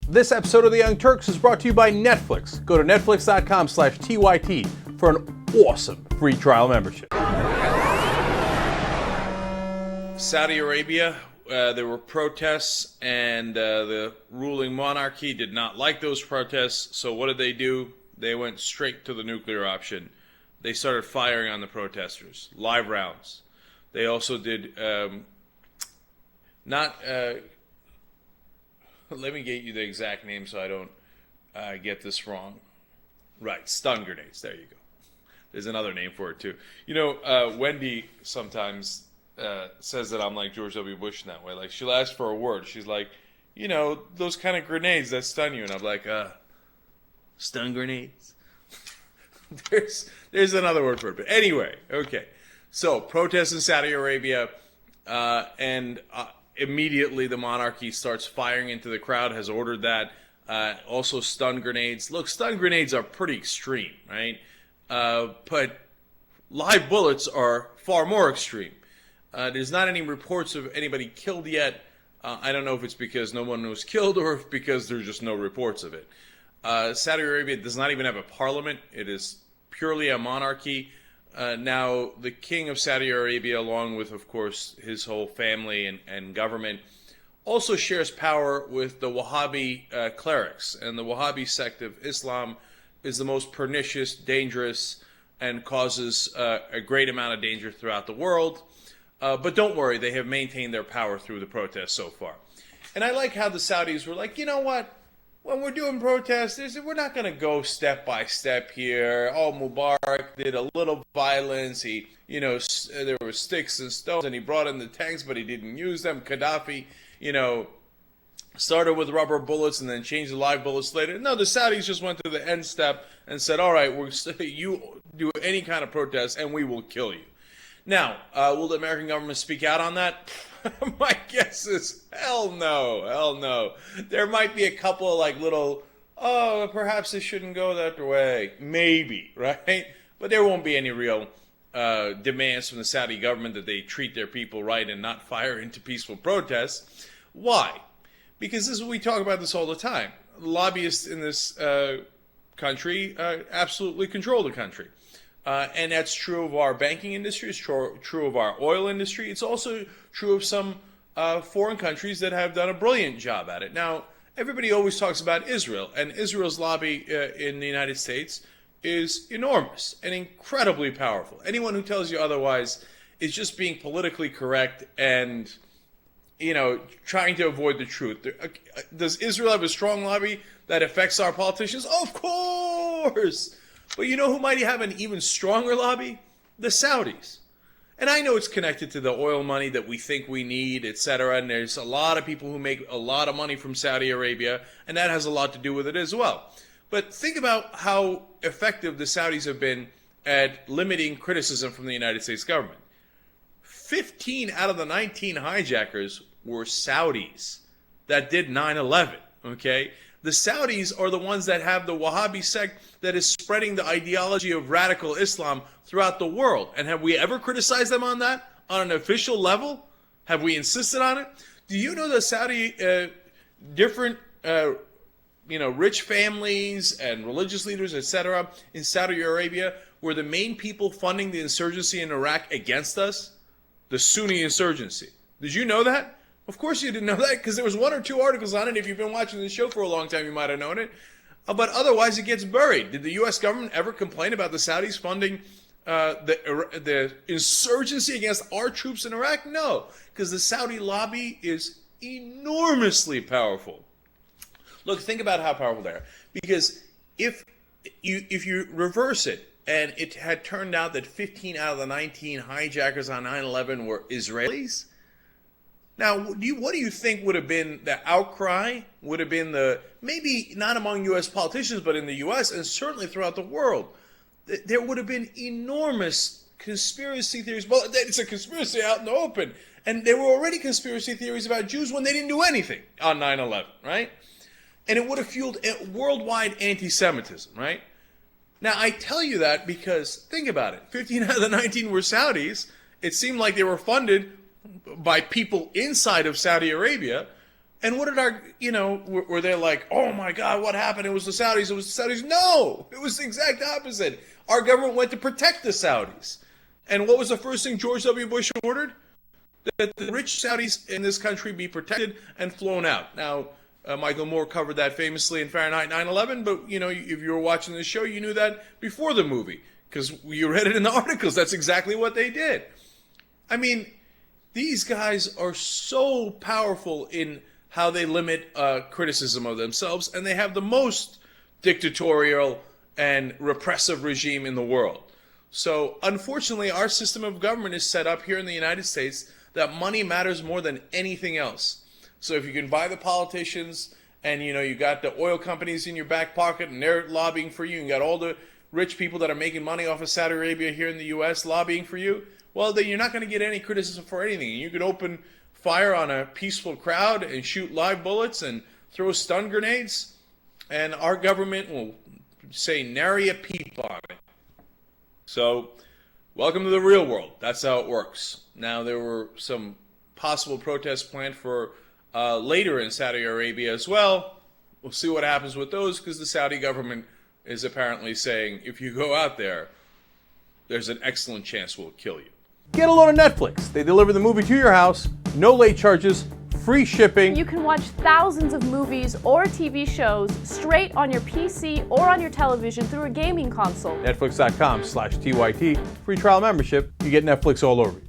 This episode of The Young Turks is brought to you by Netflix. Go to netflix.com/TYT for an awesome free trial membership. Saudi Arabia, there were protests, and the ruling monarchy did not like those protests. So what did they do? They went straight to the nuclear option. They started firing on the protesters, live rounds. They also did let me get you the exact name so I don't get this wrong. Right, stun grenades. There you go. There's another name for it too. You know, Wendy sometimes says that I'm like George W. Bush in that way. Like, she'll ask for a word. She's like, you know, those kind of grenades that stun you. And I'm like, stun grenades? There's another word for it. But anyway, okay. So, protests in Saudi Arabia, and immediately the monarchy starts firing into the crowd, has ordered that. Also stun grenades. Look, stun grenades are pretty extreme, right? But live bullets are far more extreme. There's not any reports of anybody killed yet. I don't know if it's because no one was killed or if because there's just no reports of it. Saudi Arabia does not even have a parliament. It is purely a monarchy. Now, the king of Saudi Arabia, along with, of course, his whole family and government, also shares power with the Wahhabi clerics. And the Wahhabi sect of Islam is the most pernicious, dangerous, and causes a great amount of danger throughout the world. But don't worry, they have maintained their power through the protests so far. And I like how the Saudis were like, you know what? When we're doing protests, we're not going to go step by step here. Oh, Mubarak did a little violence. He, you know, there were sticks and stones, and he brought in the tanks, but he didn't use them. Gaddafi, you know, started with rubber bullets and then changed to live bullets later. No, the Saudis just went to the end step and said, all right, you do any kind of protest, and we will kill you. Now, will the American government speak out on that? My guess is hell no, hell no. There might be a couple of like little, oh, perhaps this shouldn't go that way. Maybe, right? But there won't be any real demands from the Saudi government that they treat their people right and not fire into peaceful protests. Why? Because this is what we talk about this all the time. Lobbyists in this country absolutely control the country. And that's true of our banking industry. It's true of our oil industry. It's also true of some foreign countries that have done a brilliant job at it. Now, everybody always talks about Israel, and Israel's lobby in the United States is enormous and incredibly powerful. Anyone who tells you otherwise is just being politically correct and, you know, trying to avoid the truth. Does Israel have a strong lobby that affects our politicians? Of course! But you know who might have an even stronger lobby? The Saudis. And I know it's connected to the oil money that we think we need, etc. And there's a lot of people who make a lot of money from Saudi Arabia, and that has a lot to do with it as well. But think about how effective the Saudis have been at limiting criticism from the United States government. 15 out of the 19 hijackers were Saudis that did 9/11, okay? The Saudis are the ones that have the Wahhabi sect that is spreading the ideology of radical Islam throughout the world. And have we ever criticized them on that? On an official level? Have we insisted on it? Do you know that Saudi, different, rich families and religious leaders, etc., in Saudi Arabia were the main people funding the insurgency in Iraq against us? The Sunni insurgency. Did you know that? Of course you didn't know that, because there was one or two articles on it. If you've been watching the show for a long time, you might have known it. But otherwise, it gets buried. Did the U.S. government ever complain about the Saudis funding the insurgency against our troops in Iraq? No, because the Saudi lobby is enormously powerful. Look, think about how powerful they are. Because if you reverse it, and it had turned out that 15 out of the 19 hijackers on 9/11 were Israelis, now, what do you think would have been the outcry? Would have been maybe not among U.S. politicians, but in the U.S. and certainly throughout the world. There would have been enormous conspiracy theories. Well, it's a conspiracy out in the open. And there were already conspiracy theories about Jews when they didn't do anything on 9/11, right? And it would have fueled worldwide anti-Semitism, right? Now, I tell you that because, think about it. 15 out of the 19 were Saudis. It seemed like they were funded by people inside of Saudi Arabia, And what did were they like, oh my God, what happened? It was the Saudis. It was the Saudis. No, it was the exact opposite. Our government went to protect the Saudis. And what was the first thing George W. Bush ordered? That the rich Saudis in this country be protected and flown out. Now, Michael Moore covered that famously in Fahrenheit 9/11, but if you were watching the show, you knew that before the movie because you read it in the articles. That's exactly what they did. I mean, these guys are so powerful in how they limit criticism of themselves, and they have the most dictatorial and repressive regime in the world. So, unfortunately, our system of government is set up here in the United States that money matters more than anything else. So if you can buy the politicians and, you got the oil companies in your back pocket and they're lobbying for you, and you got all the rich people that are making money off of Saudi Arabia here in the U.S. lobbying for you, well, then you're not going to get any criticism for anything. You could open fire on a peaceful crowd and shoot live bullets and throw stun grenades, and our government will say nary a peep on it. So, welcome to the real world. That's how it works. Now, there were some possible protests planned for later in Saudi Arabia as well. We'll see what happens with those because the Saudi government is apparently saying if you go out there, there's an excellent chance we'll kill you. Get a load of Netflix. They deliver the movie to your house, no late charges, free shipping. You can watch thousands of movies or TV shows straight on your PC or on your television through a gaming console. Netflix.com/TYT. Free trial membership. You get Netflix all over you.